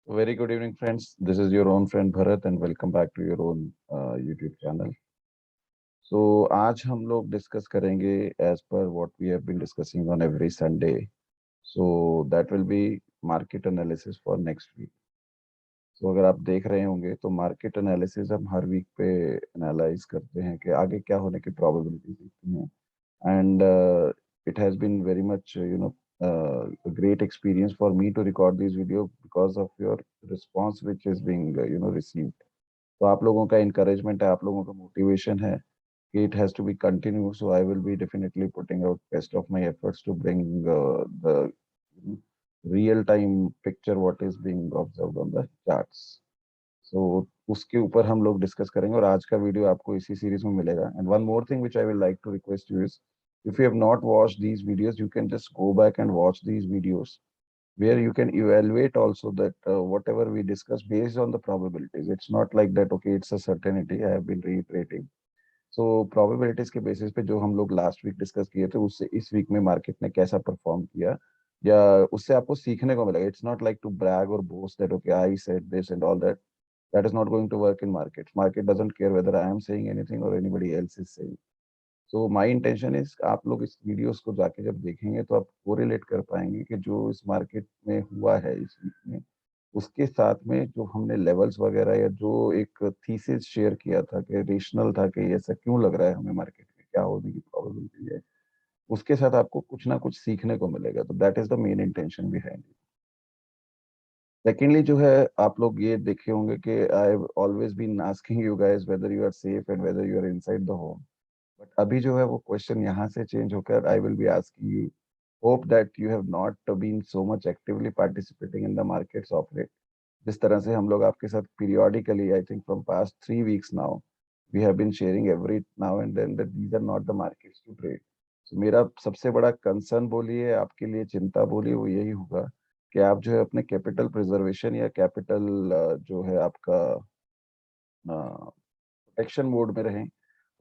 Very good evening, friends. This is your own friend Bharat, and welcome back to your own YouTube channel. So, आज हम लोग discuss करेंगे as per what we have been discussing on every Sunday. So, that will be market analysis for next week. So, अगर आप देख रहे होंगे तो मार्केट एनालिसिस हम हर वीक पे एनालाइज करते हैं कि आगे क्या होने की प्रोबेबिलिटी दिखती हैं. And it has been very much a great experience for me to record these videos because of your response which is being received. तो आप लोगों का encouragement है, आप लोगों का motivation है कि it has to be continuous. So I will be definitely putting out best of my efforts to bring the real time picture what is being observed on the charts. So उसके ऊपर हम लोग discuss करेंगे और आज का video आपको इसी सीरीज में मिलेगा. And one more thing which I will like to request you is, if you have not watched these videos, you can just go back and watch these videos where you can evaluate also that whatever we discuss based on the probabilities. It's not like that, okay, it's a certainty. I have been reiterating. So probabilities के basis पे जो हम लोग last week discuss किए थे उससे इस week में मार्केट ने कैसा परफॉर्म किया या उससे आपको सीखने को मिलेगा. It's not like to brag और boast that okay I said this and all that. That is not going to work in markets. Market doesn't care whether I am saying anything or anybody else is saying. So my intention is आप लोग इस videos को जाके जब देखेंगे तो आप correlate कर पाएंगे कि जो इस मार्केट में हुआ है इस वीक में उसके साथ में जो हमने लेवल्स वगैरह या जो एक थीसिस शेयर किया था कि रेशनल था कि ऐसा क्यों लग रहा है हमें मार्केट में क्या होने की प्रोबेबिलिटी है, उसके साथ आपको कुछ ना कुछ सीखने को मिलेगा. तो that is the main intention behind. Secondly जो है आप लोग ये देखे होंगे कि I have always been asking you guys whether you are safe and whether you are inside the home. But अभी जो है वो क्वेश्चन यहाँ से चेंज होकर I will be asking you, hope that you have not been so much actively participating in the markets of late. जिस तरह से हम लोग आपके साथ periodically I think from past 3 weeks now we have been sharing every now and then that these are not the markets to trade. तो मेरा सबसे बड़ा कंसर्न बोलिए, आपके लिए चिंता बोलिए, वो यही होगा कि आप जो है अपने कैपिटल प्रिजर्वेशन या कैपिटल जो है आपका प्रोटेक्शन मोड में रहें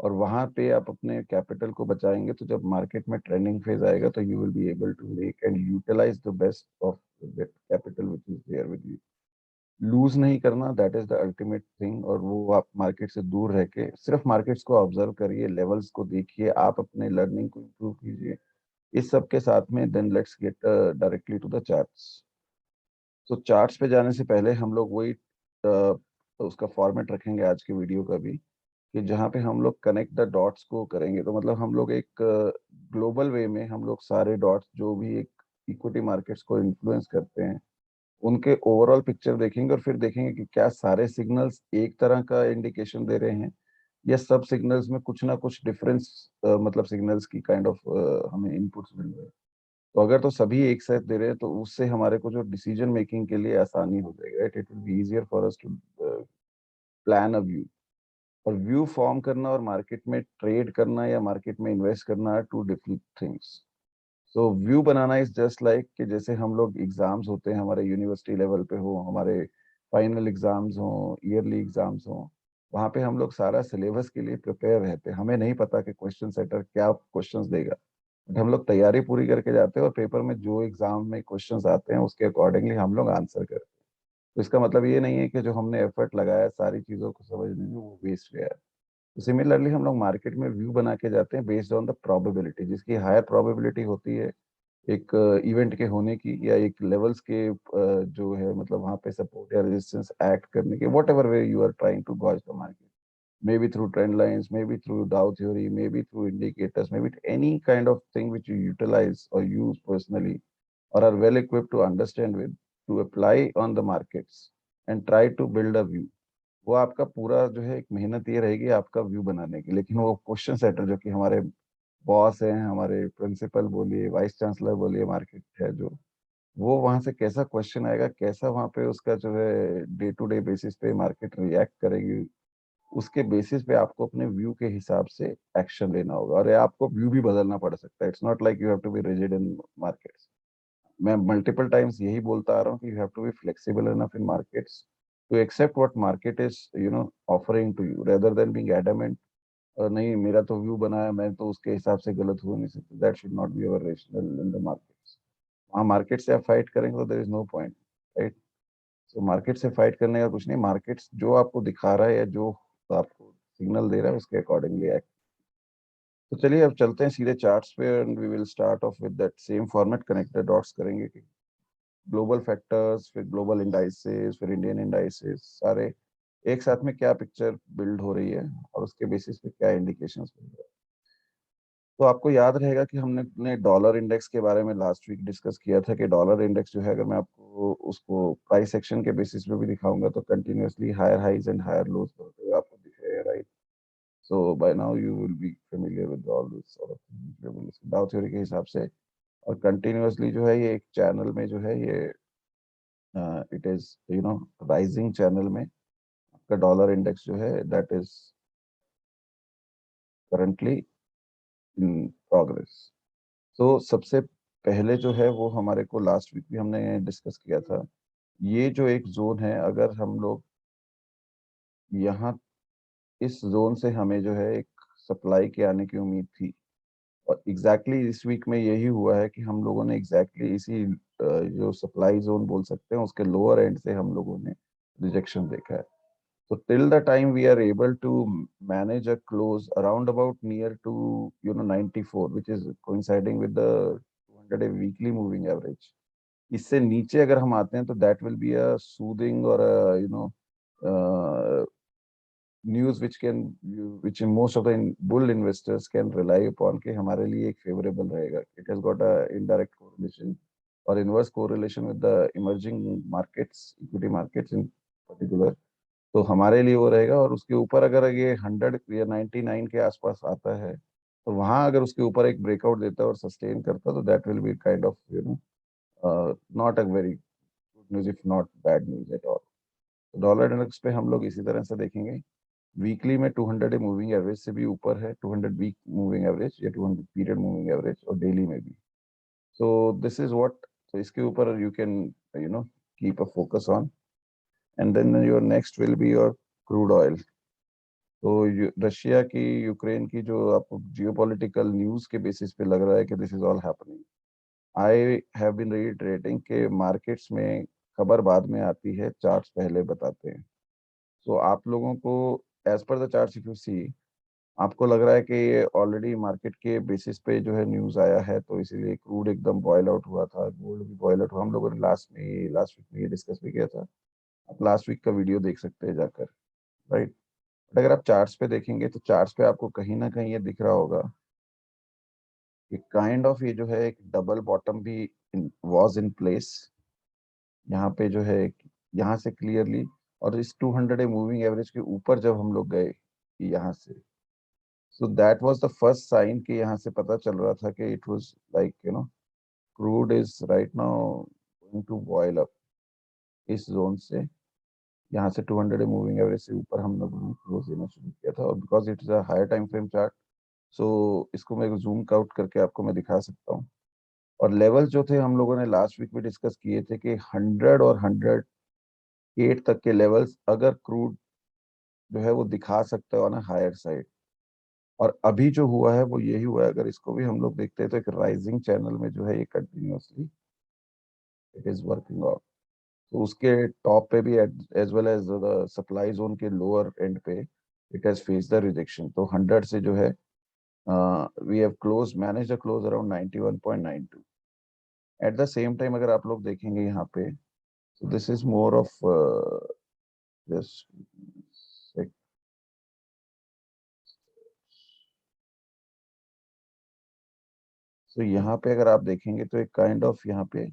और वहां पे आप अपने कैपिटल को बचाएंगे तो जब मार्केट में ट्रेंडिंग फेज आएगा तो you will be able to make and utilize the best of that capital which is there with you. Lose नहीं करना, that is the ultimate thing. और वो आप मार्केट से दूर रह के सिर्फ मार्केट्स को ऑब्जर्व करिए, लेवल्स को देखिए, आप अपने लर्निंग को इम्प्रूव कीजिए. इस सब के साथ में then let's get directly to the charts. तो चार्ट्स पे जाने से पहले हम लोग वही उसका फॉर्मेट रखेंगे आज के वीडियो का भी, कि जहाँ पे हम लोग कनेक्ट द डॉट्स को करेंगे. तो मतलब हम लोग एक ग्लोबल वे में हम लोग सारे डॉट्स जो भी एक इक्विटी मार्केट्स को इन्फ्लुएंस करते हैं उनके ओवरऑल पिक्चर देखेंगे और फिर देखेंगे कि क्या सारे सिग्नल्स एक तरह का इंडिकेशन दे रहे हैं या सब सिग्नल्स में कुछ ना कुछ डिफरेंस, मतलब सिग्नल्स की काइंड ऑफ हमें इनपुट्स मिल रहे हैं. तो अगर तो सभी एक साथ दे रहे हैं तो उससे हमारे को जो डिसीजन मेकिंग के लिए आसानी हो जाएगा. It will be easier for us to plan a view. और व्यू फॉर्म करना और मार्केट में ट्रेड करना या मार्केट में इन्वेस्ट करना are two different things. So view बनाना इज जस्ट लाइक कि जैसे हम लोग एग्जाम्स होते हैं हमारे यूनिवर्सिटी लेवल पे हो, हमारे फाइनल एग्जाम्स हो, ईयरली एग्जाम्स हो, वहाँ पे हम लोग सारा सिलेबस के लिए प्रिपेयर रहते हैं. हमें नहीं पता कि क्वेश्चन सेटर क्या क्वेश्चंस देगा, बट हम लोग तैयारी पूरी करके जाते हैं और पेपर में जो एग्जाम में क्वेश्चंस आते हैं उसके अकॉर्डिंगली हम लोग आंसर करते हैं. तो इसका मतलब ये नहीं है कि जो हमने एफर्ट लगाया सारी चीज़ों को समझने में वो वेस्ट गया. तो सिमिलरली हम लोग मार्केट में व्यू बना के जाते हैं बेस्ड ऑन द प्रोबेबिलिटी. जिसकी हायर प्रोबेबिलिटी होती है एक इवेंट के होने की या एक लेवल्स के जो है मतलब वहाँ पे सपोर्ट या रेजिस्टेंस एक्ट करने के, whatever way you are trying to gauge the market, maybe through trend lines, maybe through Dow theory, maybe through indicators, maybe any kind of thing which you utilize और use personally or are well equipped to understand with, to apply on the markets and try to build a view. वो आपका पूरा जो है एक मेहनत ये रहेगी आपका व्यू बनाने की. लेकिन वो क्वेश्चन सेटर जो कि हमारे बॉस हैं, हमारे प्रिंसिपल बोलिए, वाइस चांसलर बोलिए, मार्केट है जो, वो वहां से कैसा क्वेश्चन आएगा, कैसा वहां पे उसका जो है डे टू डे बेसिस पे मार्केट रिएक्ट करेगी, उसके बेसिस पे आपको अपने व्यू के हिसाब से एक्शन लेना होगा. और ये आपको व्यू भी बदलना पड़ सकता है. It's not like you have to be rigid in markets. मैं मल्टीपल टाइम्स यही बोलता आ रहा हूँ कि you have to be flexible enough in markets to accept what market is offering to you rather than being adamant. और नहीं मेरा तो व्यू बना है, मैं तो उसके हिसाब से गलत हो नहीं सकता. That should not be our rational in the markets. वहाँ मार्केट से आप फाइट करेंगे तो there is no point, right. तो मार्केट से फाइट करने का कुछ नहीं, मार्केट जो आपको दिखा रहा है या जो आपको सिग्नल दे रहा है उसके अकॉर्डिंगली एक्ट। तो चलिए अब चलते हैं सीधे चार्ट्स पे, and we will start off with that same format, connect the dots करेंगे कि ग्लोबल फैक्टर्स, फिर ग्लोबल इंडाइसेस, फिर इंडियन इंडाइसेस, सारे एक साथ में क्या पिक्चर बिल्ड हो रही है और उसके बेसिस पे क्या इंडिकेशंस मिल रहे हैं। तो आपको याद रहेगा कि हमने अपने डॉलर इंडेक्स के बारे में लास्ट वीक डिस्कस किया था कि डॉलर इंडेक्स जो है, अगर मैं आपको उसको प्राइस एक्शन के बेसिस पे भी दिखाऊंगा तो continuously higher highs and higher lows होते हुए आपको दिख रहे हैं, right? So by now you will be familiar with all this sort of things Dow theory के हिसाब से। और कंटिन्यूअसली जो है ये एक चैनल में जो है ये इट इज राइजिंग चैनल में आपका डॉलर इंडेक्स जो है that is currently in progress. तो सबसे पहले जो है वो हमारे को लास्ट वीक भी हमने डिस्कस किया था, ये जो एक जोन है, अगर हम लोग यहाँ इस जोन से हमें जो है एक सप्लाई के आने की उम्मीद थी, और इस वीक में यही हुआ है कि हम लोगों ने इसी जो सप्लाई जोन बोल सकते हैं उसके लोअर एंड से हम लोगों ने रिजेक्शन देखा है। So till the time we are able to manage a close around about near to 94, which is coinciding with the 200 weekly moving average, इससे नीचे अगर हम आते हैं तो that will be a soothing or a news which most of the bull investors can rely upon कि हमारे लिए एक favorable रहेगा. It has got a indirect correlation or inverse correlation with the emerging markets, equity markets in particular. तो हमारे लिए वो रहेगा, और उसके ऊपर अगर ये 100 या 99 के आसपास आता है तो वहां अगर उसके ऊपर एक ब्रेकआउट देता है और सस्टेन करता है तो that will be kind of not a very good news, if not bad news at all. Dollar index पे हम लोग इसी तरह से देखेंगे, वीकली में 200 मूविंग एवरेज से भी ऊपर है, 200 वीक मूविंग एवरेज या 200 पीरियड मूविंग एवरेज, और डेली में भी। सो दिस इज व्हाट, तो इसके ऊपर you can keep a focus on, and then your next will be your crude oil. तो रशिया की, यूक्रेन की जो आपको जियोपॉलिटिकल न्यूज के बेसिस पे लग रहा है कि this is all happening, I have been reiterating के मार्केट्स में खबर बाद में आती है, चार्ट्स पहले बताते हैं। सो आप लोगों को as per the charts if you see, आपको लग रहा है कि ये ऑलरेडी मार्केट के बेसिस पे जो है न्यूज आया है, तो इसीलिए क्रूड एकदम बॉयल आउट हुआ था, गोल्ड भी बॉयल आउट हुआ। हम लोगों ने लास्ट वीक में ये डिस्कस भी किया था, आप लास्ट वीक का वीडियो देख सकते हैं जाकर, राइट? बट अगर आप चार्ट्स पे देखेंगे तो चार्ट्स पे आपको कहीं ना कहीं ये दिख रहा होगा कि काइंड ऑफ ये जो है एक डबल बॉटम भी वाज इन प्लेस, यहाँ पे जो है यहाँ से क्लियरली, और इस 200 मूविंग एवरेज के ऊपर जब हम लोग गए यहाँ से, so that was the first sign कि यहाँ से पता चल रहा था कि it was like crude is right now going to boil up इस जोन से। यहाँ से 200 मूविंग एवरेज से ऊपर हम लोगों ने क्लोज देना शुरू किया था, और because it is a higher time frame chart, so इसको मैं जूम आउट करके आपको मैं दिखा सकता हूँ। और लेवल जो थे हम लोगों ने लास्ट वीक में डिस्कस किए थे कि 100 और 108 तक के लेवल्स अगर क्रूड जो है वो दिखा सकता है ऑन अ हायर साइड। और अभी जो हुआ है वो यही हुआ है, अगर इसको भी हम लोग देखते हैं तो एक राइजिंग चैनल में जो है ये continuously it is working out. तो उसके टॉप पे भी as well as the supply zone के लोअर एंड पे it has face the rejection. तो 100 से जो है we have manage the close around 91.92। At the same time अगर आप लोग देखेंगे यहाँ पे, so this is more of just so यहाँ पे अगर आप देखेंगे तो एक काइंड ऑफ यहाँ पे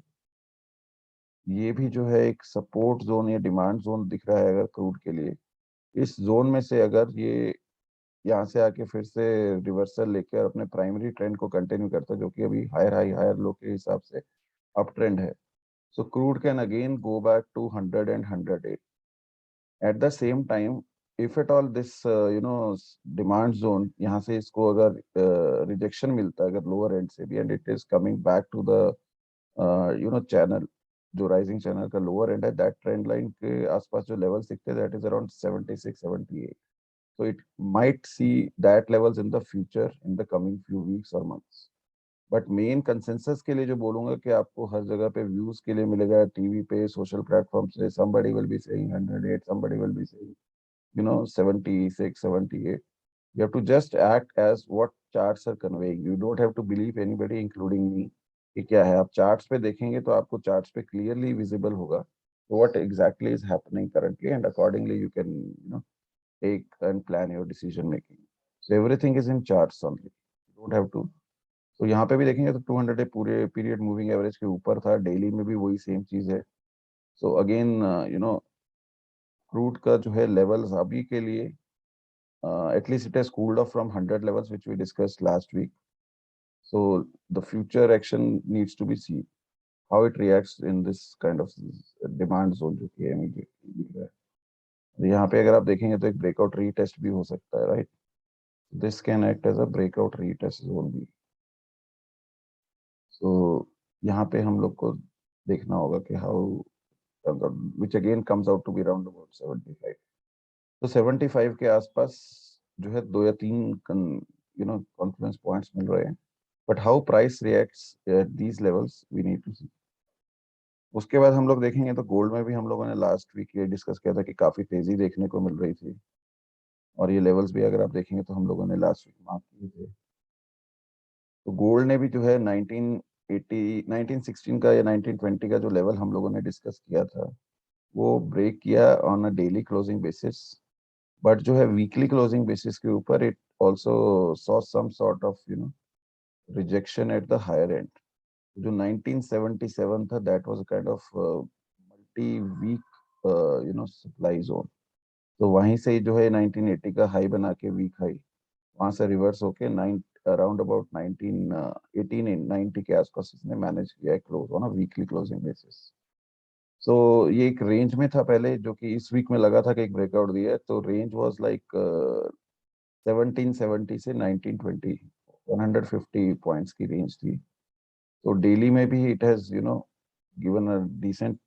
ये भी जो है एक सपोर्ट जोन या डिमांड जोन दिख रहा है अगर क्रूड के लिए। इस जोन में से अगर ये यहाँ से आके फिर से रिवर्सल लेकर अपने प्राइमरी ट्रेंड को कंटिन्यू करता है, जो कि अभी हायर हाई हायर लो के हिसाब से अप ट्रेंड है, so crude can again go back to 100 and 108। At the same time if at all this demand zone यहाँ से इसको अगर रिजेक्शन मिलता है अगर लोअर एंड से भी, and it is coming back to the channel, जो राइजिंग चैनल का लोअर एंड है, दैट ट्रेंड लाइन के आसपास जो लेवल्स दिखते हैं that is around 76 78। so it might see that levels in the future in the coming few weeks or months. But main consensus के लिए जो बोलूंगा कि आपको हर जगह पे व्यूज के लिए मिलेगा, टीवी पे, सोशल प्लेटफॉर्म से, somebody will be saying 108, somebody will be saying 76, 78. You have to just act as what charts are conveying. You don't have to believe anybody, including me, कि क्या है। आप चार्ट्स पे देखेंगे तो आपको चार्ट्स पे क्लियरली विजिबल होगा what exactly is happening currently, and accordingly you can take and plan your decision making. So everything is in charts only. You don't have to। तो यहाँ पे भी देखेंगे तो 200 पूरे पीरियड मूविंग एवरेज के ऊपर था, डेली में भी वही सेम चीज है। सो अगेन क्रूड का जो है लेवल्स अभी के लिए at least it has cooled off from 100 levels which we discussed last week. So the future action needs to be seen how it reacts in this kind of demand zone जो कि है। यहाँ पे अगर आप देखेंगे तो एक ब्रेकआउट रीटेस्ट भी हो सकता है, right. This can act as a breakout retest zone भी। तो यहाँ पे हम लोग को देखना होगा कि how, which again comes out to be around about 75। तो 75 के आसपास जो है दो या तीन कॉन्फ्लुएंस पॉइंट्स मिल रहे हैं, but how price reacts at these levels we need to see. उसके बाद हम लोग देखेंगे तो गोल्ड में भी हम लोगों ने लास्ट वीक ये डिस्कस किया था कि काफी तेजी देखने को मिल रही थी, और ये लेवल्स भी अगर आप देखेंगे तो हम लोगों ने लास्ट वीक मार्क किए थे। तो गोल्ड ने भी जो है 1980 1916 का या 1920 का जो लेवल हम लोगों ने डिस्कस किया था वो ब्रेक किया on a daily closing basis, but जो है वीकली क्लोजिंग बेसिस के ऊपर it also saw some sort of rejection at the higher end. जो 1977 था that was kind of multi week supply zone. तो वहीं से जो है 1980 का हाई बना के वीक हाई, वहां से रिवर्स होके नाइन अराउंड अबाउट 1990 के आसपास इसने मैनेज किया है close on a weekly closing basis. So ये एक रेंज में था पहले, जो कि इस वीक में लगा था कि एक ब्रेकआउट दिया है। तो रेंज वाज लाइक 1770 से 1920, 150 पॉइंट्स की रेंज थी। तो डेली में भी it has given a decent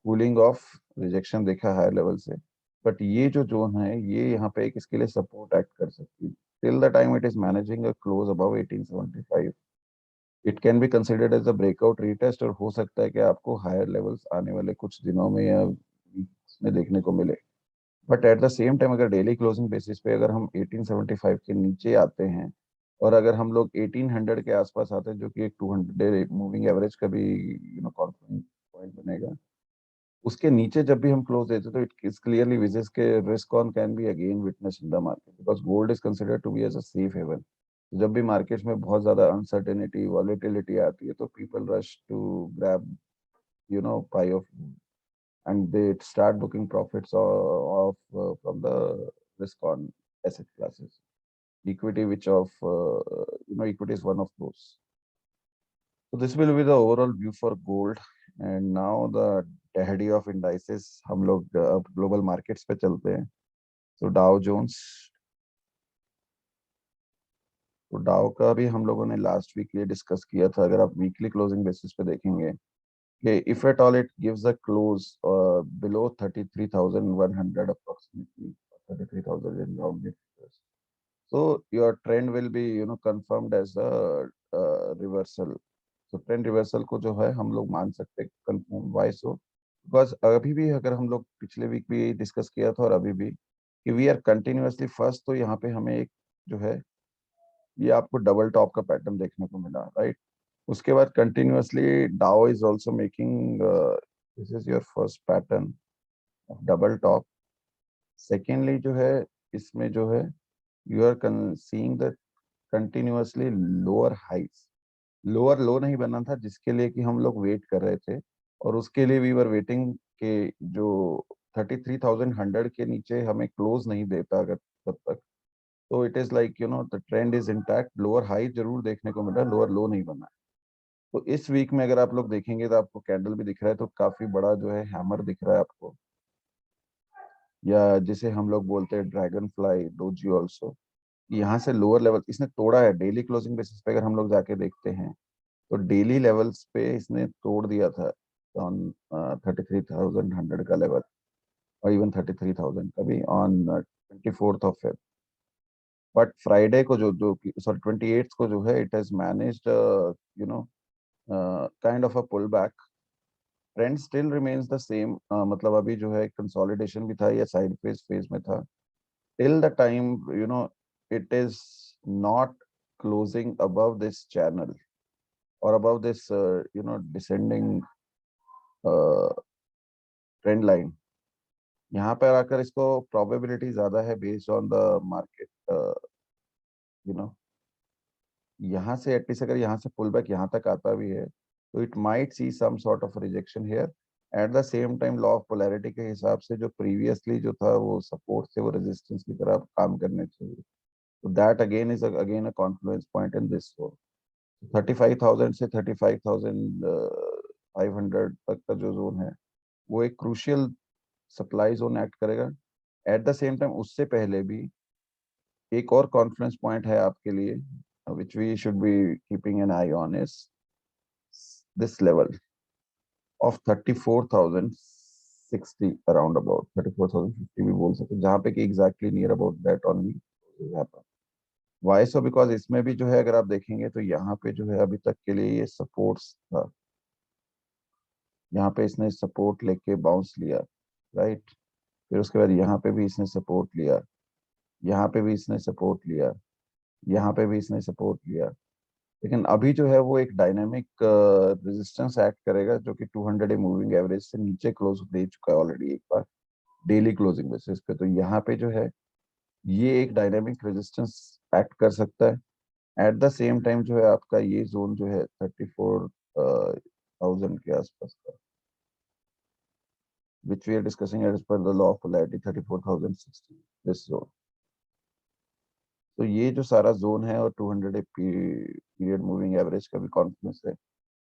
cooling off, rejection देखा हायर लेवल से। बट ये जो जोन है ये यहाँ पे एक इसके लिए सपोर्ट एक्ट कर सकती है till the time it is managing a close above 1875। It can be considered as a breakout retest, और हो सकता है कि आपको हायर लेवल्स आने वाले कुछ दिनों में या वीक्स में देखने को मिले। But at the same time अगर डेली क्लोजिंग बेसिस पे अगर हम 1875 के नीचे आते हैं, और अगर हम लोग 1800 के आसपास आते हैं जो कि एक 200 मूविंग एवरेज का भी कॉन्फ्रेंस पॉइंट बनेगा, उसके नीचे जब भी हम क्लोज देते तो इट इज क्लियरली विजेस के risk on can be again witness in the market, because gold is considered to be as a safe haven. जब भी मार्केट में बहुत ज्यादा अनसर्टेनिटी वॉलेटिलिटी आती है तो people rush to grab pie of, and they start booking profits from the risk on asset classes. Equity, which of equity is one of those. So this will be the overall view for gold, and now the daddy of indices हम लोग अब global markets पे चलते हैं। तो Dow Jones, तो डाउ का भी हम लोगों ने लास्ट वीक ये डिस्कस किया था। अगर आप वीकली क्लोजिंग बेसिस पे देखेंगे कि if at all it gives a close below 33,100 approximately, 33,000 in rounded figures, so your trend will be confirmed as a reversal। तो ट्रेंड रिवर्सल को जो है हम लोग मान सकते हैं कंफर्म। Y so? बिकॉज अभी भी अगर हम लोग पिछले वीक भी डिस्कस किया था और अभी भी कि वी आर कंटिन्यूअसली फर्स्ट, तो यहाँ पे हमें एक जो है ये आपको डबल टॉप का पैटर्न देखने को मिला, राइट। उसके बाद continuously Dow is also making, this is your first pattern of double top. Secondly जो है इसमें जो है you are seeing the continuously lower highs. Lower low नहीं बना था जिसके लिए कि हम लोग वेट कर रहे थे, और उसके लिए वी वर वेटिंग के जो 33,100 के नीचे हमें क्लोज नहीं देता अगर तब तक, तो it is like the trend is intact. Lower high जरूर देखने को मिल रहा है, लोअर लो नहीं बना है। तो इस वीक में अगर आप लोग देखेंगे तो आपको कैंडल भी दिख रहा है, तो काफी बड़ा जो है हैमर दिख रहा है आपको, या जिसे हम लोग बोलते हैं ड्रैगन फ्लाई डोजी ऑल्सो। यहाँ से लोअर लेवल इसने तोड़ा है डेली क्लोजिंग बेसिस पे। अगर हम लोग जाके देखते हैं तो डेली लेवल्स पे इसने तोड़ दिया था ऑन 33,100 का लेवल, और इवन 33,000 का भी on 24th of Feb. But Friday को जो सॉरी 28 को जो है, it has managed you know kind of a pull back. Trend still remains the same, मतलब अभी जो है कंसोलिडेशन भी था या साइड फेज फेज में था till the time it is not closing above this channel or above this descending uh, trend line. यहाँ पर आकर इसको probability ज्यादा है based on the market, you know यहाँ से एटलीस्ट अगर यहाँ से पुल बैक यहाँ तक आता भी है तो it might see some sort of rejection here. At the same time law of polarity के हिसाब से जो प्रीवियसली जो था वो सपोर्ट से वो रेजिस्टेंस की तरह काम करने चाहिए. तो that again is again a confluence point in this. 35,000 से 35,500 तक का जो जोन है वो एक क्रूशियल सप्लाई जोन एक्ट करेगा. एट द सेम टाइम उससे पहले भी एक और कॉन्फ्रेंस पॉइंट है आपके लिए which we should be keeping an eye on is this level of 34,060, around about 34,050 भी बोल सकते, जहाँ पे कि exactly near about that only happen. Why so? Because इसमें भी जो है अगर आप देखेंगे तो यहाँ पे जो है अभी तक के लिए ये सपोर्ट्स था, यहाँ पे इसने सपोर्ट लेके बाउंस लिया, राइट. फिर उसके बाद यहाँ पे भी इसने सपोर्ट लिया, यहाँ पे भी इसने सपोर्ट लिया, यहाँ पे भी इसने सपोर्ट लिया. लेकिन अभी जो है वो एक डायनामिक रेजिस्टेंस एक्ट करेगा जो कि 200 डे मूविंग एवरेज से नीचे क्लोज दे चुका है ऑलरेडी एक बार डेली क्लोजिंग बेसिस पे. तो यहाँ पे जो है ये एक डायनामिक रेजिस्टेंस एक्ट कर सकता है. एट द सेम टाइम जो है आपका ये जोन जो है 34,000 के आसपास का, which we are discussing as per the law of polarity, 34,060, this zone. तो ये जो सारा जोन है और 200 पीरियड मूविंग एवरेज का भी कॉन्फिडेंस है.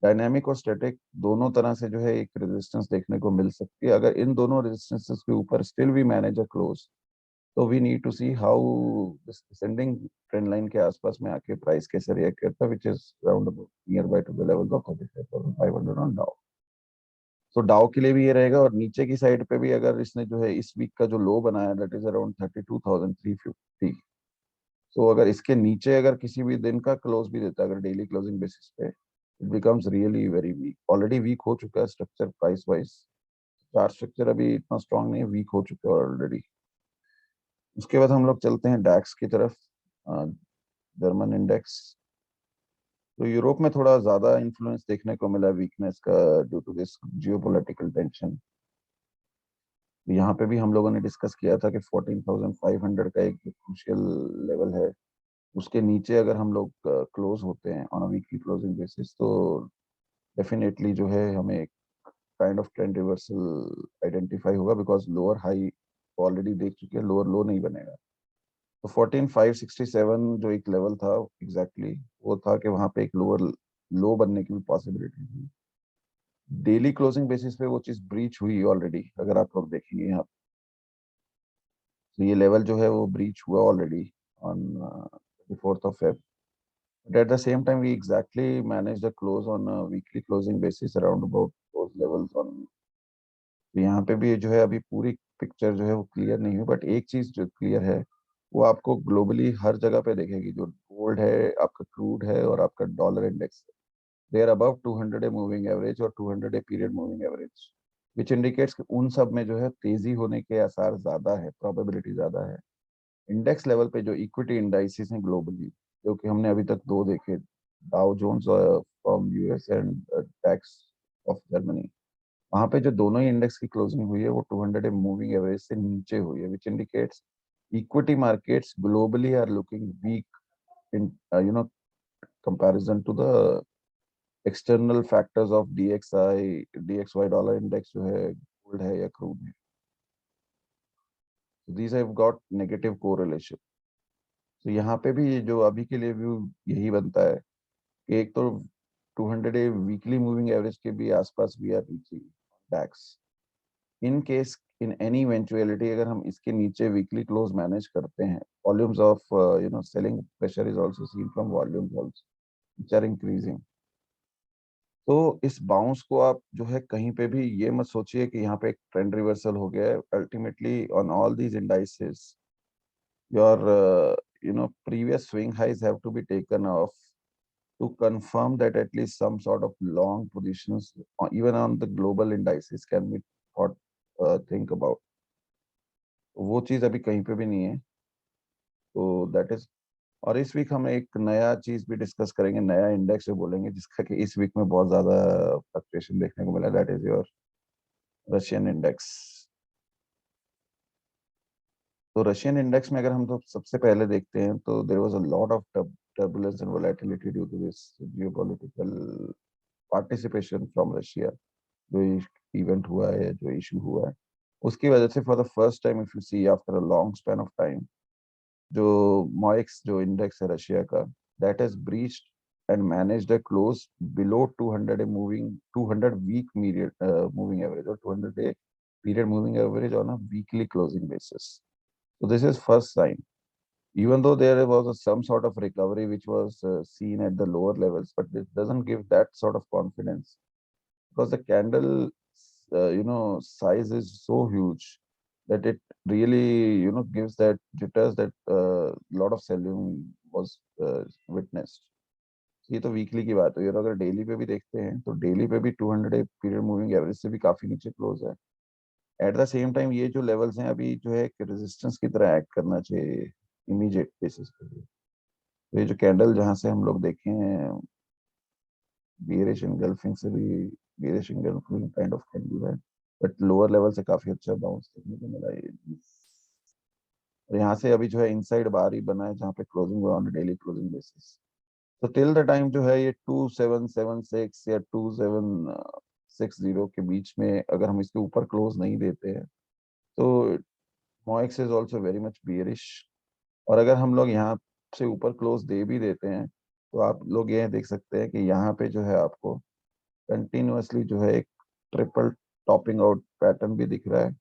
डायनामिक और स्टैटिक दोनों तरह से जो है एक रेजिस्टेंस देखने को मिल सकती है. अगर इन दोनों रेजिस्टेंसेस के ऊपर still we manage a close, तो we need to see how this descending trend line के आसपास में आके प्राइस कैसे रिएक्ट करता है, which is around about near by to the level of 35,500 on Dow. तो डाउ के लिए भी ये रहेगा. और नीचे की साइड पे भी अगर इसने जो है इस वीक का जो लो बनाया दैट इज अराउंड 32,350, तो अगर इसके नीचे अगर किसी भी दिन का क्लोज भी देता है अगर डेली क्लोजिंग बेसिस पे, it becomes really very weak. Already weak हो चुका है structure price wise. Chart structure अभी इतना स्ट्रांग नहीं है, वीक हो चुका है ऑलरेडी. उसके बाद हम लोग चलते हैं डैक्स की तरफ, जर्मन इंडेक्स. तो यूरोप में थोड़ा ज्यादा इन्फ्लुएंस देखने को मिला वीकनेस का due to this geopolitical tension. यहाँ पे भी हम लोगों ने डिस्कस किया था कि 14,500 का एक क्रूशियल लेवल है, उसके नीचे अगर हम लोग क्लोज होते हैं on a weekly closing basis तो डेफिनेटली जो है हमें एक kind of trend reversal identify होगा, बिकॉज लोअर हाई ऑलरेडी देख चुके हैं, लोअर लो नहीं बनेगा. तो 14,567 जो एक लेवल था एग्जैक्टली वो था कि वहां पे एक लोअर लो बनने की भी पॉसिबिलिटी थी. डेली क्लोजिंग बेसिस पे वो चीज ब्रीच हुई ऑलरेडी, अगर आप लोग देखेंगे यहाँ. तो ये लेवल जो है वो ब्रीच हुआ already on 4th of Feb. But at the same time, we exactly managed the close on a weekly closing basis around about those levels on. तो यहाँ पे भी जो है अभी पूरी पिक्चर जो है वो क्लियर नहीं हुई, बट एक चीज जो क्लियर है वो आपको ग्लोबली हर जगह पे देखेगी. जो गोल्ड है, आपका क्रूड है और आपका डॉलर इंडेक्स है, they are above 200 day moving average और 200 day period moving average, which indicates कि उन सब में जो है तेजी होने के आसार ज्यादा है, प्रोबेबिलिटी ज्यादा है. इंडेक्स लेवल पे जो इक्विटी इंडाइसिस हैं ग्लोबली, जो कि हमने अभी तक दो देखे, Dow Jones from US and DAX of Germany, वहां पे जो दोनों ही इंडेक्स की क्लोजिंग हुई है वो 200 मूविंग एवरेज से नीचे हुई है, which indicates equity markets globally are looking weak in comparison to the external factors of DXY dollar index जो है, गोल्ड है या क्रूड है. These have got negative correlation. तो यहाँ पे भी जो अभी के लिए व्यू यही बनता है कि एक तो 200 डे वीकली मूविंग एवरेज के भी आसपास we are reaching DAX. In case in any eventuality अगर हम इसके नीचे वीकली क्लोज मैनेज करते हैं, volumes of selling pressure is also seen from volumes also which are increasing. तो इस बाउंस को आप जो है कहीं पे भी ये मत सोचिए कि यहाँ पे एक ट्रेंड रिवर्सल हो गया है. Ultimately on all these indices your previous swing highs have to be taken off to confirm that at least some sort of long positions, even on the global indices, can be thought think about. वो चीज अभी कहीं पे भी नहीं है, तो that is. और इस वीक हम एक नया चीज भी डिस्कस करेंगे, नया इंडेक्स जो बोलेंगे, जिसका कि इस वीक में बहुत ज्यादा फ्लक्चुएशन देखने को मिला, that is your Russian index. तो रशियन इंडेक्स में अगर हम तो सबसे पहले देखते हैं, तो there was a lot of turbulence and volatility due to this geopolitical participation from Russia, जो इवेंट हुआ है, जो इशू हुआ है, उसकी वजह से for the first time if you see after a long span of time, जो मॉइक्स जो इंडेक्स है रशिया का, that has breached and managed a close below 200 200 week period moving average, or 200-day period moving average on a weekly closing basis. So this is first sign. Even though there was some sort of recovery which was seen at the lower levels, but this doesn't give that sort of confidence, because the candle size is so huge that it really gives that jitters that lot of selling was witnessed. ये तो weekly की बात हुई, और अगर daily पे भी देखते हैं तो डेली पे भी 200 पीरियड मूविंग एवरेज से भी काफी नीचे क्लोज है। एट द सेम टाइम ये जो लेवल्स हैं अभी जो है एक रेजिस्टेंस की तरह एक्ट करना चाहिए इमीडिएट बेसिस पे। तो ये जो कैंडल जहां से हम लोग देखे हैं, बियरिश एंगल्फिंग से भी, bearish engulfing kind of candle है, बट लोअर लेवल से काफी अच्छा बाउंस देखने को मिला है। और यहाँ से अभी जो है इनसाइड बार ही बना है, जहाँ पे क्लोजिंग हुआ ऑन डेली क्लोजिंग बेसिस। तो टिल द टाइम जो है ये 2776 या 2760 के बीच में अगर हम इसके ऊपर क्लोज नहीं देते हैं, तो MOEX is also very much bearish. और अगर हम लोग यहाँ से ऊपर क्लोज दे भी देते हैं, तो आप लोग ये देख सकते हैं कि यहाँ पे जो है आपको कंटिन्यूअसली जो है एक ट्रिपल टॉपिंग आउट पैटर्न भी दिख रहा है,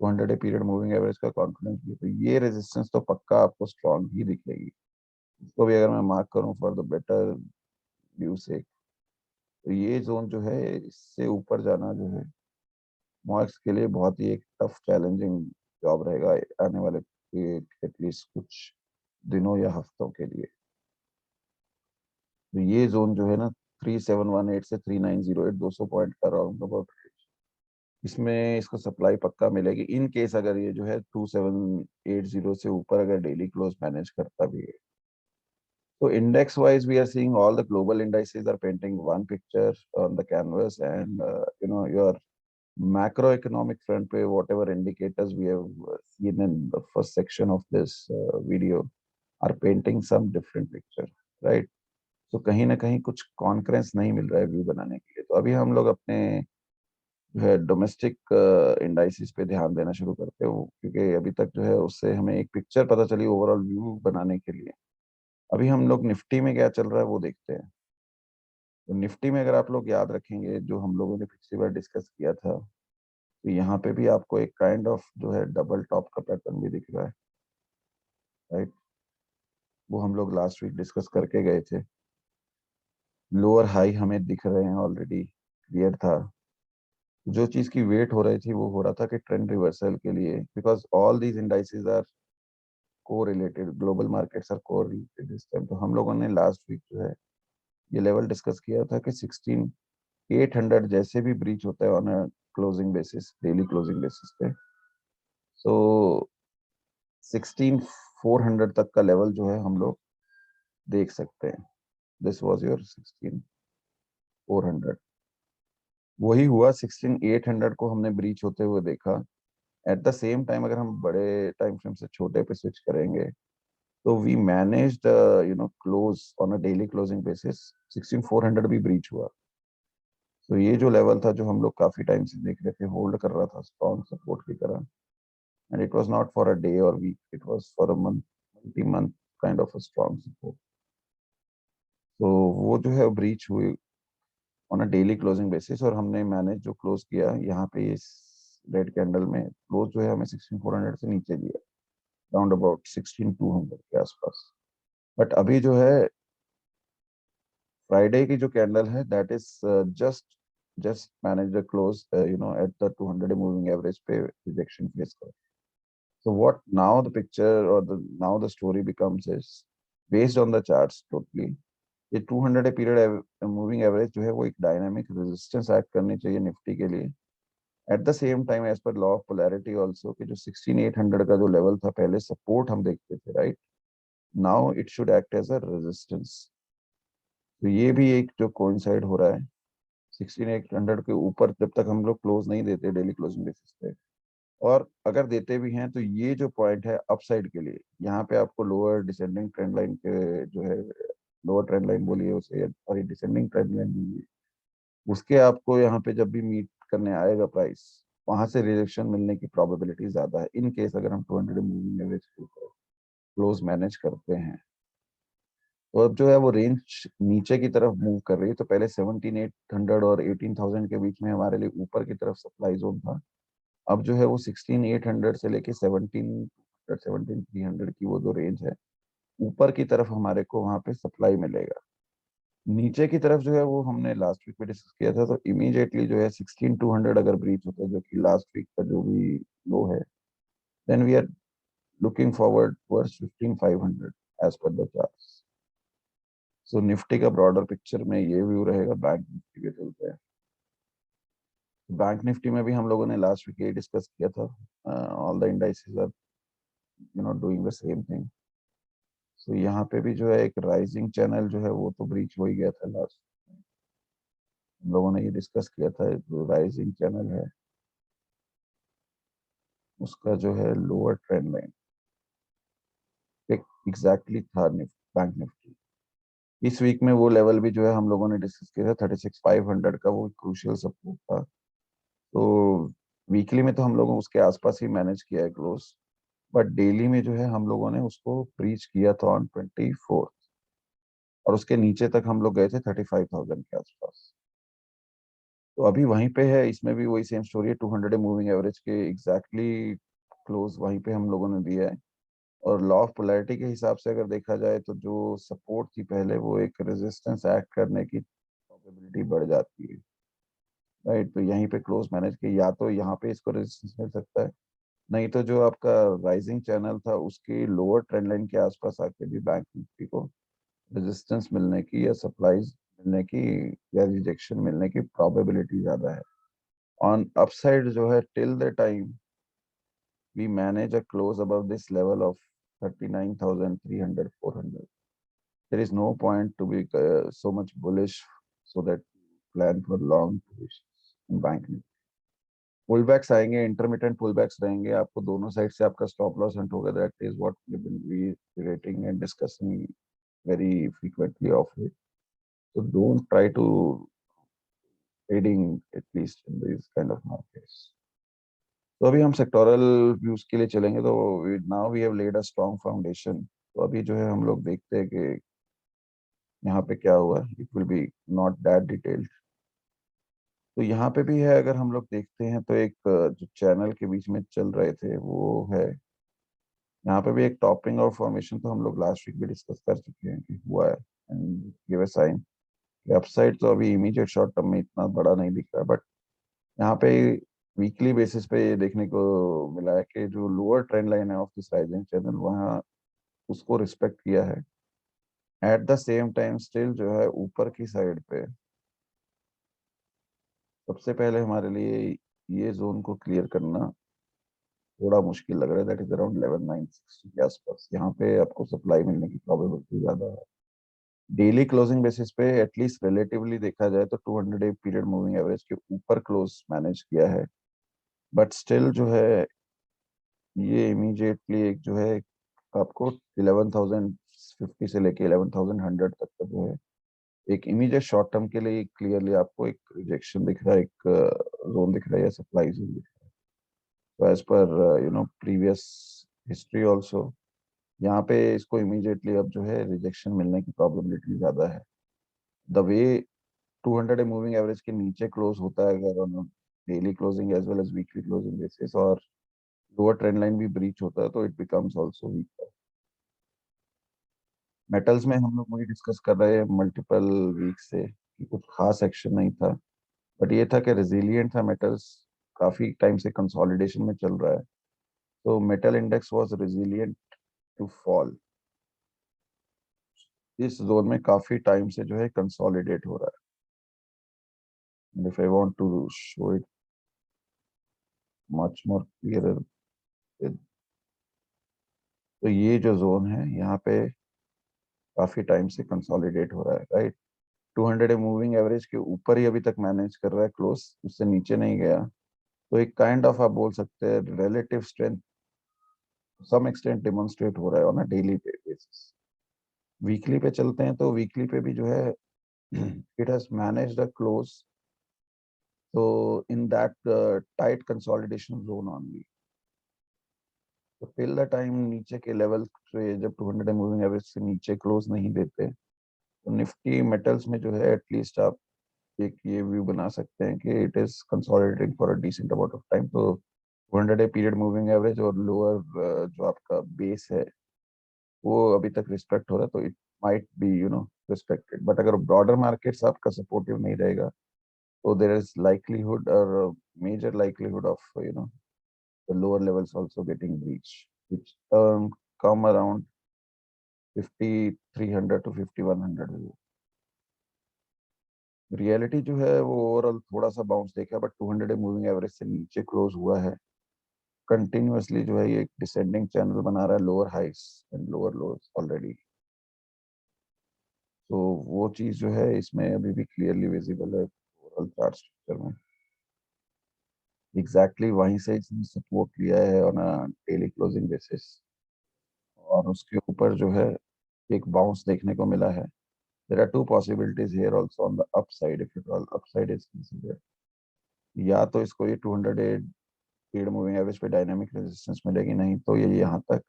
200 डे पीरियड मूविंग एवरेज का कॉन्फिडेंस भी। तो ये रेजिस्टेंस तो पक्का आपको स्ट्रॉन्ग ही दिखेगी। इसको भी अगर मैं मार्क करूं फॉर द बेटर व्यू से, तो ये जोन जो है इससे ऊपर जाना जो है मॉक्स के लिए बहुत ही एक टफ चैलेंजिंग जॉब रहेगा आने वाले एटलीस्ट कुछ दिनों या हफ्तों के लिए। तो ये जोन जो है ना 3718 से 3908, 200 पॉइंट का राउंड अबाउट, इसमें इसको सप्लाई पक्का मिलेगी इन केस अगर ये जो है 2780 से ऊपर अगर डेली क्लोज मैनेज करता भी है। So index wise, we are seeing all the global indices are painting one picture on the canvas, and your macroeconomic front pay, whatever indicators we have seen in the first section of this video, are painting some different picture, right? So कहीं ना कहीं कुछ concurrence नहीं मिल रहा है view बनाने के लिए। तो अभी हम लोग अपने जो है डोमेस्टिक इंडाइसिस पे ध्यान देना शुरू करते हो, क्योंकि अभी तक जो है उससे हमें एक पिक्चर पता चली ओवरऑल व्यू बनाने के लिए। अभी हम लोग निफ्टी में क्या चल रहा है वो देखते हैं। तो निफ्टी में अगर आप लोग याद रखेंगे, जो हम लोगों ने पिछली बार डिस्कस किया था, तो यहाँ पे भी आपको एक काइंड ऑफ जो है डबल टॉप का पैटर्न भी दिख रहा है, राइट? वो हम लोग लास्ट वीक डिस्कस करके गए थे। लोअर हाई हमें दिख रहे हैं ऑलरेडी, क्लियर था। जो चीज की वेट हो रही थी वो हो रहा था कि ट्रेंड रिवर्सल के लिए, because all these indices are correlated, global markets are correlated इस टाइम। तो हम लोगों ने लास्ट वीक जो है ये लेवल डिस्कस किया था कि 16,800 जैसे भी ब्रीच होता है on a closing basis, daily closing basis पे, सो 16,400 तक का लेवल जो है हम लोग देख सकते हैं। दिस वाज योर 16,400, वही हुआ। 16,800 को हमने ब्रीच होते हुए देखा। एट द सेम टाइम अगर हम बड़े टाइम फ्रेम से छोटे पे स्विच करेंगे, तो we managed close on a daily closing basis, 16,400 भी ब्रीच हुआ। तो ये जो लेवल था, जो हम लोग काफी टाइम से देख रहे थे, होल्ड कर रहा था स्ट्रॉन्ग सपोर्ट की तरह, and it was not for a day और week, it was for a month, multi month kind of a strong support. तो वो जो है ब्रीच हुई on a daily closing basis, और हमने मैनेज जो क्लोज किया यहाँ पे इस रेड कैंडल में, क्लोज जो है हमें 16,400 से नीचे दिया, राउंड अबाउट 16,200 के आसपास। बट अभी जो है फ्राइडे की जो कैंडल है, that is just manage the close at the 200 moving average पे रिजेक्शन फेस कर। So what now the picture or the now the story becomes is based on the charts totally. ये 200 day period moving average जो है वो एक dynamic resistance act करनी चाहिए निफ्टी के लिए। At the same time as per law of polarity also कि जो 16800 का जो लेवल था पहले सपोर्ट हम देखते थे, right, now it should act as a resistance. तो ये भी एक जो कोइंसाइड हो रहा है 16800 के ऊपर जब तक हम लोग क्लोज नहीं देते डेली क्लोजिंग बेसिस पे, और अगर देते भी हैं तो ये जो पॉइंट है अपसाइड के लिए, यहाँ पे आपको लोअर डिसेंडिंग ट्रेंड लाइन के जो है, लोअर ट्रेंड लाइन बोलिए उसे, और डिसेंडिंग ट्रेंड लाइन बोलिए, उसके आपको यहाँ पे जब भी मीट करने आएगा प्राइस, वहां से रिजेक्शन मिलने की प्रोबेबिलिटी ज्यादा है इन केस अगर हम 200 मूविंग एवरेज के ऊपर क्लोज मैनेज करते हैं। तो अब जो है वो रेंज नीचे की तरफ मूव कर रही है। तो पहले 17,800 और 18,000 के बीच में हमारे लिए ऊपर की तरफ सप्लाई जोन था। अब जो है वो 16,800 से लेके 17,300 की वो जो रेंज है, ऊपर की तरफ हमारे को वहां पे सप्लाई मिलेगा। नीचे की तरफ जो है वो हमने लास्ट वीक में डिस्कस किया था, तो इमीडिएटली जो है 16,200 अगर ब्रीच होता है जो कि लास्ट वीक का जो भी लो है, then we are looking forward towards 15,500 as per the charts. So Nifty का ब्रॉडर पिक्चर में ये व्यू रहेगा। बैंक निफ्टी के चलते हैं। बैंक निफ्टी में भी हम लोगों ने लास्ट वीक ये डिस्कस किया था, all the indices are doing the same thing. So यहाँ पे भी जो है एक राइजिंग चैनल जो है वो तो ब्रीच हो ही गया था लास्ट, हम लोगों ने ये डिस्कस किया था। जो राइजिंग चैनल है उसका जो है लोअर ट्रेंड लाइन एक एग्जैक्टली था बैंक निफ्टी। इस वीक में वो लेवल भी जो है हम लोगों ने डिस्कस किया था 36,500 का, वो क्रूशियल सपोर्ट था। तो वीकली में तो हम लोगों उसके आसपास ही मैनेज किया है क्लोज, बट डेली में जो है हम लोगों ने उसको ब्रीच किया था ऑन 24, और उसके नीचे तक हम लोग गए थे 35,000 के आसपास। तो अभी वहीं पे है, इसमें भी वही सेम स्टोरी है। 200 मूविंग एवरेज के एग्जैक्टली क्लोज वहीं पे हम लोगों ने दिया है। और लॉ ऑफ पोलैरिटी के हिसाब से अगर देखा जाए तो जो सपोर्ट थी पहले वो एक रेजिस्टेंस एक्ट करने की प्रोबेबिलिटी बढ़ जाती है, राइट। तो यहीं पे क्लोज मैनेज के या तो यहाँ पे इसको रेजिस्टेंस मिल सकता है, नहीं तो जो आपका राइजिंग चैनल था उसकी लोअर ट्रेंड लाइन के आसपास आके भी बैंक निफ्टी को रेजिस्टेंस मिलने की या सप्लाईज मिलने की या रिजेक्शन मिलने की प्रोबेबिलिटी ज्यादा है। ऑन अपसाइड जो है till the time we manage a close above this level of 39,300, 400. There is no point to be so much bullish so that plan for long positions in bank Nifty. Pull backs आएंगे, intermediate pull backs रहेंगे, आपको दोनों side से आपका stop loss hunt होगा। That is what we been reiterating and discussing very frequently of it. So don't try to trading at least in these kind of markets. तो अभी हम sectoral views के लिए चलेंगे। तो now we have led a strong foundation. तो अभी जो है हम लोग देखते हैं कि यहाँ पे क्या हुआ। It will B not that detailed. तो यहाँ पे भी है, अगर हम लोग देखते हैं तो एक जो चैनल के बीच में चल रहे थे वो है, यहाँ पे भी एक टॉपिंग और फॉर्मेशन तो हम लोग लास्ट वीक भी डिस्कस कर चुके हैं कि हुआ है and give a sign. Upside तो अभी इमीडिएट शॉर्ट टर्म में इतना बड़ा नहीं दिख रहा, बट यहाँ पे वीकली बेसिस पे ये देखने को मिला है कि जो लोअर ट्रेंड लाइन है ऑफ दिस राइजिंग चैनल वहाँ उसको रिस्पेक्ट किया है। Eight the same time still जो है ऊपर की साइड पे सबसे पहले हमारे लिए ये जोन को क्लियर करना थोड़ा मुश्किल लग रहा है। दैट इज अराउंड 11,960 के आसपास। यहाँ पे आपको सप्लाई मिलने की प्रोबेबिलिटी ज्यादा है। डेली क्लोजिंग बेसिस पे एटलीस्ट रिलेटिवली देखा जाए तो 200 डे पीरियड मूविंग एवरेज के ऊपर क्लोज मैनेज किया है, बट स्टिल जो है ये इमीडिएटली एक जो है आपको 11,050 से लेके 11,100 तक का जो है एक इमीडिएट शॉर्ट टर्म के लिए क्लियरली आपको एक रिजेक्शन दिख रहा है, एक जोन दिख रहा है या सप्लाई जोन दिख रहा है। तो as per previous history also यहाँ पे इसको इमीडिएटली अब जो है रिजेक्शन मिलने की प्रोबेबिलिटी ज्यादा है। द वे 200 मूविंग एवरेज के नीचे क्लोज होता है अगर on daily closing as well as weekly closing basis, और लोअर ट्रेंड लाइन भी ब्रीच होता है, तो it becomes also weak. Metals में हम लोग वही डिस्कस कर रहे हैं मल्टीपल वीक से कि कुछ खास एक्शन नहीं था, बट ये था कि रेजिलिएंट था मेटल्स, काफी टाइम से कंसोलिडेशन में चल रहा है। तो metal index was resilient to fall. इस जोन में काफी टाइम से जो है कंसोलिडेट हो रहा है। If I want to show it much more clear, तो ये जो जोन है यहाँ पे काफी टाइम से कंसोलिडेट हो रहा है, राइट। 200 मूविंग एवरेज के ऊपर ही अभी तक मैनेज कर रहा है, क्लोज उससे नीचे नहीं गया। तो एक काइंड ऑफ आप बोल सकते हैं relative strength some extent demonstrate हो रहा है on a daily basis. Weekly पे चलते हैं तो वीकली पे भी जो है it has managed a close, तो in that tight consolidation zone only. तो टिल द टाइम नीचे के लेवल से जब 200 मूविंग एवरेज से नीचे क्लोज नहीं देते, तो निफ्टी मेटल्स में जो है एटलीस्ट आप एक ये व्यू बना सकते हैं कि it is consolidating for a decent amount of time. तो 200 डे पीरियड मूविंग एवरेज और लोअर जो आपका बेस है वो अभी तक रिस्पेक्ट हो रहा है, तो it might be respected. But अगर ब्रॉडर मार्केट्स आपका सपोर्टिव नहीं रहेगा, तो देर इज लाइकलीहुड और major likelihood of the lower levels also getting breached, which come around 5300 to 5100। Reality जो है वो ओवरऑल थोड़ा सा बाउंस देखा, बट 200 मूविंग एवरेज से नीचे क्लोज हुआ है कंटिन्यूअसली। जो है ये एक डिसेंडिंग चैनल बना रहा है, लोअर हाइस एंड लोअर लोज ऑलरेडी। तो वो चीज जो है इसमें अभी भी क्लियरली विजिबल है ओवरऑल चार्ट स्ट्रक्चर में। एग्जैक्टली वहीं से इसने सपोर्ट लिया है on a daily closing basis, और उसके ऊपर जो है एक बाउंस देखने को मिला है। There are two possibilities here also on the upside, if at all upside is considered। या तो इसको ये 200 पीरियड मूविंग एवरेज पे डायनामिक रेजिस्टेंस मिलेगी, नहीं तो ये यहाँ तक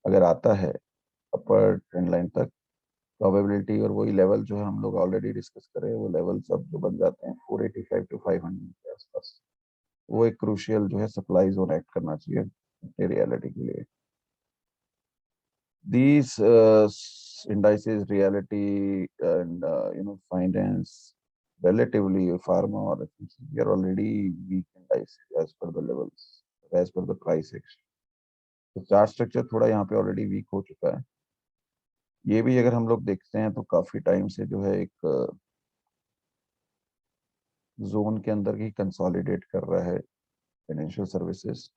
अगर आता है अपर ट्रेंड लाइन तक, प्रोबेबिलिटी और वही लेवल जो है हम लोग ऑलरेडी डिस्कस करें, वो लेवल सब जो बन जाते हैं 485 टू 500 के आसपास, वो एक क्रूशियल जो है सप्लाई जोन एक्ट करना चाहिए रियलिटी के लिए। These indices, reality and finance, relatively pharma or FMCG are already weak indices as per the levels, as per the price action। तो चार्ट स्ट्रक्चर थोड़ा यहाँ पे ऑलरेडी वीक हो चुका है। ये भी अगर हम लोग देखते हैं तो काफी टाइम से जो है एक जोन के अंदर ही कंसोलिडेट कर रहा है फाइनेंशियल सर्विसेज।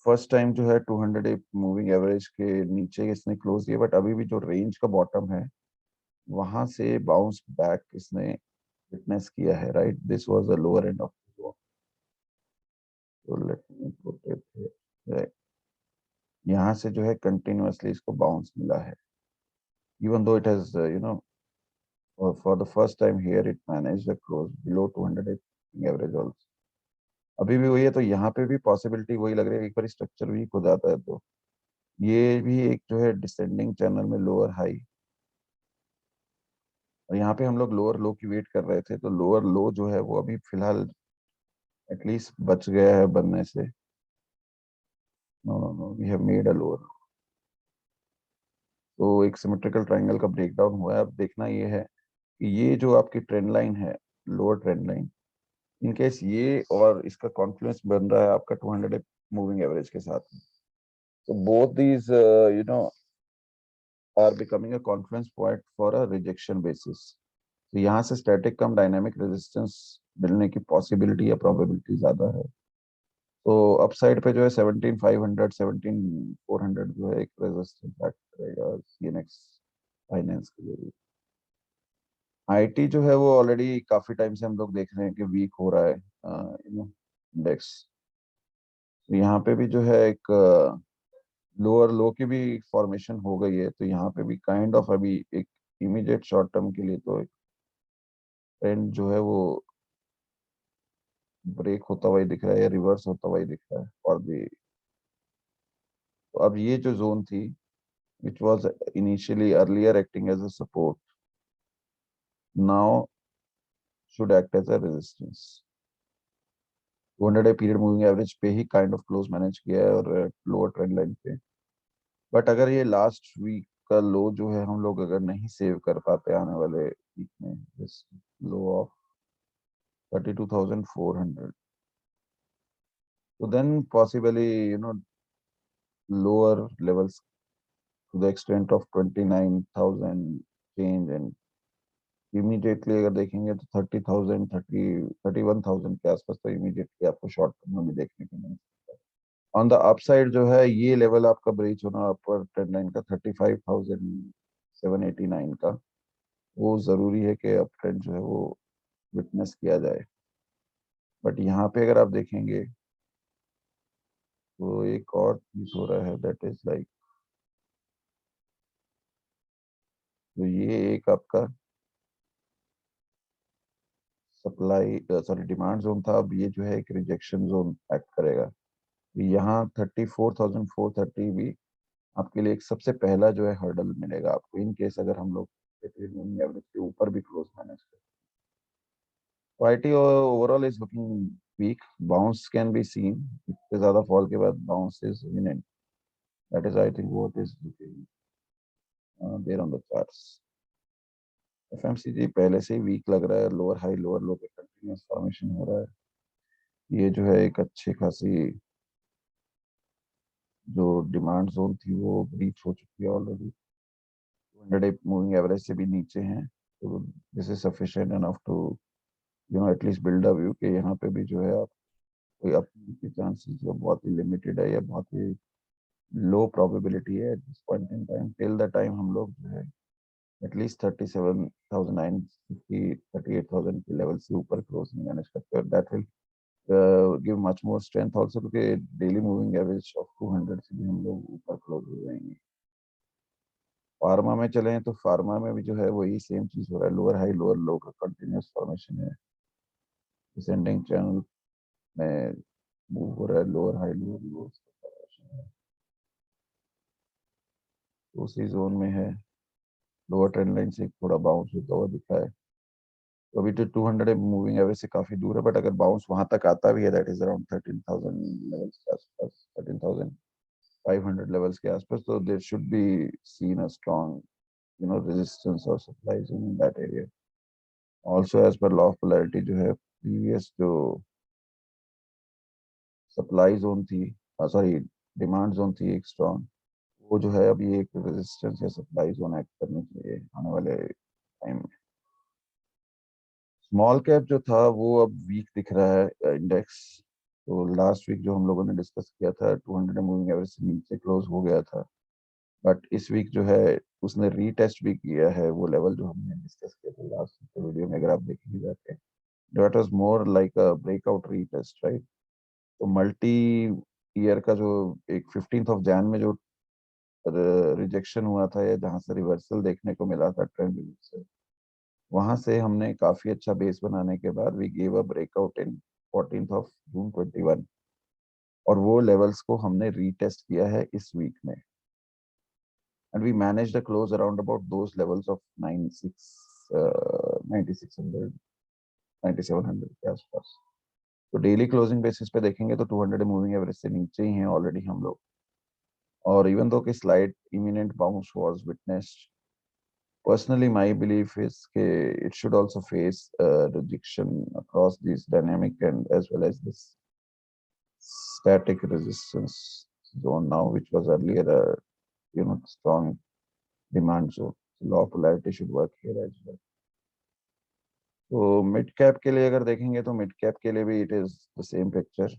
फर्स्ट टाइम जो है 200 मूविंग एवरेज के नीचे इसने क्लोज किया, बट अभी भी जो रेंज का बॉटम है वहां से बाउंस बैक इसने विटनेस किया है, right. This was the lower end of the zone. तो let me put it here. यहाँ से जो है कंटिन्यूअसली इसको बाउंस मिला है, even though it has for the first time here it managed the close below 200 average also. अभी भी वही है, तो यहाँ पे भी पॉसिबिलिटी वही लग रही है, एक बार स्ट्रक्चर वीक हो जाता है तो ये भी एक जो है डिसेंडिंग चैनल में लोअर हाई, और यहाँ पे हम लोग लोअर लो की वेट कर रहे थे, तो लोअर लो जो है वो अभी फिलहाल एटलीस्ट बच गया है बनने से। No no no, we have made a lower. तो एक सिमेट्रिकल ट्रायंगल का ब्रेकडाउन हुआ है। अब देखना ये है कि ये जो आपकी ट्रेंड लाइन है, lower trend line, in case ये और इसका कॉन्फ्लुएंस बन रहा है आपका 200 मूविंग एवरेज के साथ, तो both these are becoming a confluence point for a rejection basis. तो यहाँ से स्टैटिक कम डायनामिक रेजिस्टेंस मिलने की पॉसिबिलिटी या प्रोबेबिलिटी ज्यादा है। तो अपसाइड पे जो है 17500 17400 जो है एक रेजिस्टेंस एक्ट करेगा सीएनएक्स फाइनेंस के लिए। आईटी जो है वो ऑलरेडी काफी टाइम से हम लोग देख रहे हैं कि वीक हो रहा है इंडेक्स। यहाँ पे भी जो है एक लोअर लो की भी फॉर्मेशन हो गई है, तो यहाँ पे भी काइंड ऑफ अभी एक इमीडिएट शॉर्ट टर्म के लिए तो एक ट्रेंड जो है वो ब्रेक होता हुआ ही दिख रहा है या रिवर्स होता हुआ ही दिख रहा है। और भी तो अब ये जो जोन थी which was initially earlier acting as a support, now should act as a resistance। 200 period moving average पे ही काइंड ऑफ क्लोज मैनेज किया है और लोअर ट्रेंड लाइन पे। बट अगर ये लास्ट वीक का लो जो है हम लोग अगर नहीं सेव कर पाते आने वाले वीक में, this low of 32400, So then possibly, lower levels to the extent of 29,000 change, and immediately अगर देखेंगे तो 30,000 31,000 के आसपास तो इमीडिएटली आपको शॉर्ट टर्म में भी देखने को मिल सकता है। ऑन द अपसाइड जो है ये लेवल आपका ब्रीच होना अपर ट्रेंड लाइन का 35,789 का, वो जरूरी है कि अप ट्रेंड जो है वो विटनेस किया जाए। बट यहाँ पे अगर आप देखेंगे तो एक और चीज हो रहा है, दैट इज लाइक, तो ये एक आपका सप्लाई सॉरी डिमांड जोन था, अब ये जो है एक रिजेक्शन जोन एक्ट करेगा। तो यहाँ 34,430 भी आपके लिए एक सबसे पहला जो है हर्डल मिलेगा आपको, इन केस अगर हम लोग एवरेज के ऊपर भी क्लोज मैनेज करें। Quality overall is looking weak, bounce can be seen, इतने ज्यादा फॉल के बाद bounce is imminent, that is I think what is looking there on the charts. FMCG पहले से ही वीक लग रहा है, लोअर हाई लोअर लो पे कंटिन्यूस फॉर्मेशन हो रहा है। ये जो है एक अच्छी खासी जो डिमांड जोन थी वो ब्रीच हो चुकी है ऑलरेडी, 200 मूविंग एवरेज से भी नीचे हैं। तो this is sufficient enough to at least build a view कि यहाँ पे भी जो है आप कोई अपनी की चांसेस जो बहुत ही लिमिटेड है या बहुत ही लो प्रोबेबिलिटी है at this point in time, till the time हम लोग जो है एटलीस्ट 37,950 38,000 के लेवल से ऊपर क्लोजिंग मैनेज करते हैं, that will give much more strength also, क्योंकि डेली मूविंग एवरेज ऑफ 200 से भी हम लोग ऊपर क्लोज हो जाएंगे। फार्मा में चले तो फार्मा में भी जो है वही सेम चीज हो रहा है, लोअर हाई लोअर लो का कंटिन्यूस फॉर्मेशन है, डिसेंडिंग चैनल में मूव हो रहा है, लोअर हाई लोअर लो फॉर्मेशन है, तो उसी जोन में है। लोअर ट्रेंड लाइन से थोड़ा बाउंस होता हुआ दिखा है, तो अभी तो 200 मूविंग एवरेज से काफी दूर है, बट अगर बाउंस वहां तक आता भी है, दैट इज अराउंड 13,000 लेवल्स के आसपास, 13,500 लेवल्स के आसपास, तो there should be seen a strong resistance or supply zone in that area. Also as per law of polarity जो है previous जो सप्लाई जोन थी, सॉरी डिमांड जोन थी एक स्ट्रॉन्ग, वो जो है अभी एक रेजिस्टेंस या सप्लाई जोन एक्ट करनी चाहिए आने वाले टाइम में। स्मॉल कैप जो था वो अब वीक दिख रहा है इंडेक्स, तो लास्ट वीक जो हम लोगों ने डिस्कस किया था 200 मूविंग एवरेज से नीचे क्लोज हो गया था, बट इस वीक जो है उसने रीटेस्ट भी किया है वो लेवल जो हमने डिस्कस किया था लास्ट वीडियो में, अगर आप देखेंगे जाके, that was more like a breakout retest, right. तो मल्टी ईयर का जो एक 15th ऑफ जैन में जो रिजेक्शन हुआ था या जहां से रिवर्सल देखने को मिला था ट्रेंड से, वहां से हमने काफी अच्छा बेस बनाने के बाद we gave a breakout in 14th of June 21, और वो लेवल्स को हमने रीटेस्ट किया है इस वीक में, and we managed to close around about those levels of 9600 9700 के आसपास। तो डेली क्लोजिंग बेसिस पे देखेंगे तो 200 मूविंग एवरेज से नीचे ही हैं ऑलरेडी हम लोग, और इवन दो कि slide imminent bounce was witnessed, personally my belief is it should also face rejection across this dynamic and as well as this static resistance zone now, which was earlier a strong demand zone. So law of polarity should work here as well. तो mid cap के लिए अगर देखेंगे तो mid cap के लिए भी it is the same picture,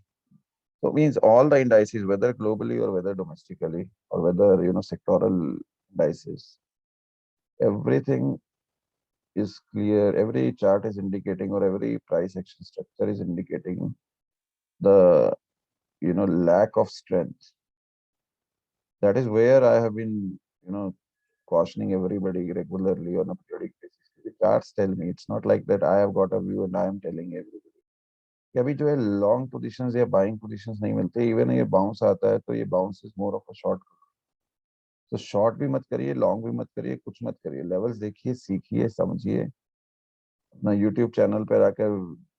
so means all the indices whether globally or whether domestically or whether sectoral indices, everything is clear, every chart is indicating or every price action structure is indicating the lack of strength. That is where I have been cautioning everybody regularly on a periodic basis. The charts tell me, it's not like that I have got a view and I am telling everybody कि अभी जो है long positions या buying positions नहीं मिलते, even ये bounce आता है तो ये bounce is more of a short, तो शॉर्ट भी मत करिए लॉन्ग भी मत करिए, कुछ मत करिए, लेवल्स देखिए सीखिए समझिए, अपना यूट्यूब चैनल पर आकर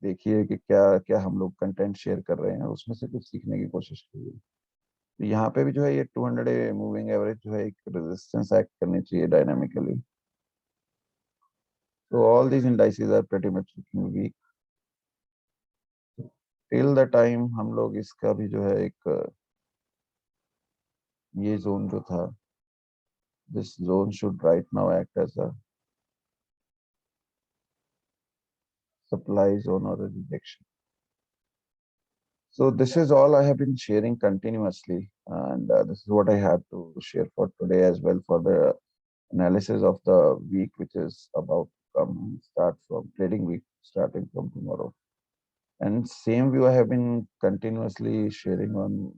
देखिए कि क्या क्या हम लोग कंटेंट शेयर कर रहे हैं, उसमें से कुछ सीखने की कोशिश कीजिए। तो यहाँ पे भी जो है ये 200 मूविंग एवरेज जो है एक रेजिस्टेंस एक्ट करनी चाहिए डायनामिकली, तो all these indices are pretty much looking weak. Till the time हम लोग इसका भी जो है एक ये जोन जो था, this zone should right now act as a supply zone और rejection. So this is all I have been sharing continuously, and this is what I had to share for today as well for the analysis of the week, which is about to come start from trading week starting from tomorrow. And same view I have been continuously sharing on,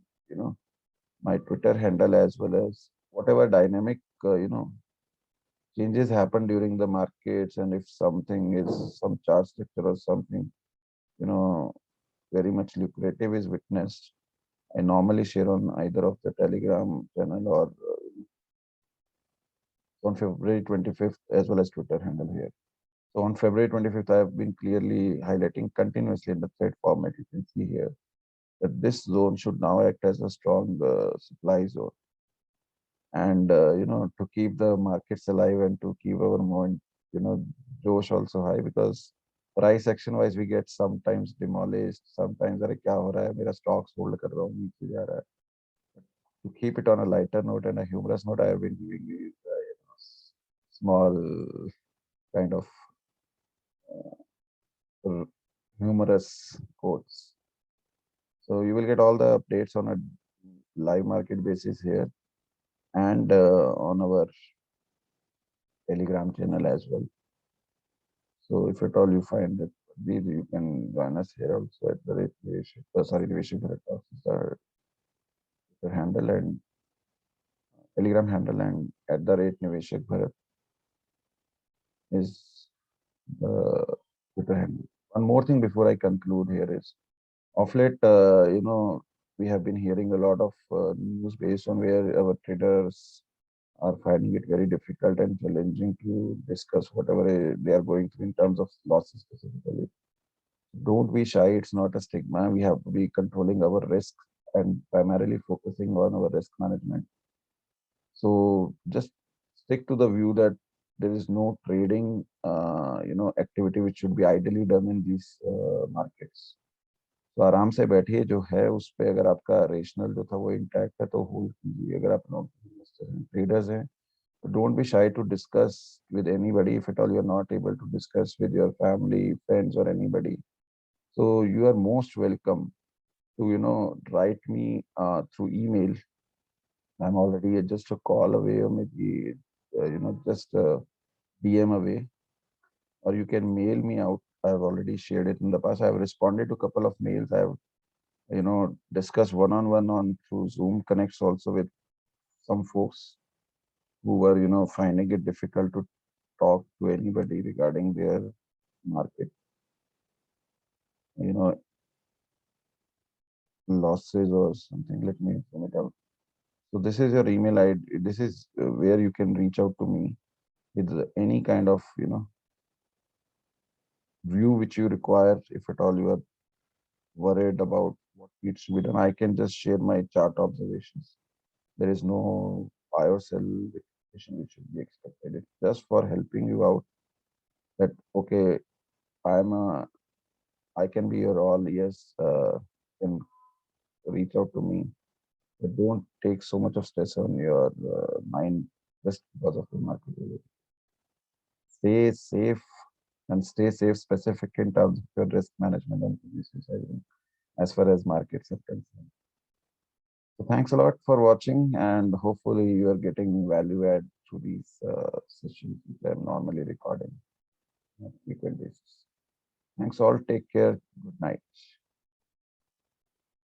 my Twitter handle as well as whatever dynamic, changes happen during the markets, and if something is some chart structure or something, you know, very much lucrative is witnessed. I normally share on either of the Telegram channel or on February 25th as well as Twitter handle here. So on February 25th, I have been clearly highlighting continuously in the thread format. You can see here that this zone should now act as a strong supply zone, and to keep the markets alive and to keep our moment, Josh also high, because price action wise we get sometimes demolished, sometimes अरे क्या हो रहा है मेरा stocks hold कर रहा हूँ नीचे जा रहा है. To keep it on a lighter note and a humorous note, I have been giving you small kind of humorous quotes. So you will get all the updates on a live market basis here and on our Telegram channel as well. So if at all you find that these, you can join us here also at the rate Niveshik Bharat Talks is the handle and Telegram handle, and at the rate Niveshik Bharat is the Twitter handle. One more thing before I conclude here is, of late, we have been hearing a lot of news based on where our traders are finding it very difficult and challenging to discuss whatever they are going through in terms of losses specifically. Don't be shy, it's not a stigma. We have to be controlling our risk and primarily focusing on our risk management. So just stick to the view that there is no trading, activity which should be ideally done in these markets. तो आराम से बैठिए, जो है उस पे अगर आपका रेशनल जो था वो इंटैक्ट है तो होल्ड कीजिए. अगर आप नॉन ट्रेडर्स हैं तो don't be shy to discuss with anybody. If at all you are not able to discuss with your family friends और anybody, so you are most welcome to write me through email. I'm already just a call away, or maybe just a DM away, or you can mail me out. I've already shared it in the past. I've responded to a couple of mails. I've discussed one-on-one on through Zoom connects also with some folks who were finding it difficult to talk to anybody regarding their market you know losses or something. Let me sum it out. So this is your email ID. This is where you can reach out to me with any kind of view which you require. If at all you are worried about what needs to be done, I can just share my chart observations. There is no buy or sell verification which should be expected. It's just for helping you out that okay, I'm a I can be your all ears. Can reach out to me, but don't take so much of stress on your mind just because of the market. Stay safe and stay safe specific in terms of your risk management and position as far as markets are concerned. So thanks a lot for watching, and hopefully you are getting value add through these sessions which I'm normally recording on a frequent basis. Thanks all. Take care. Good night.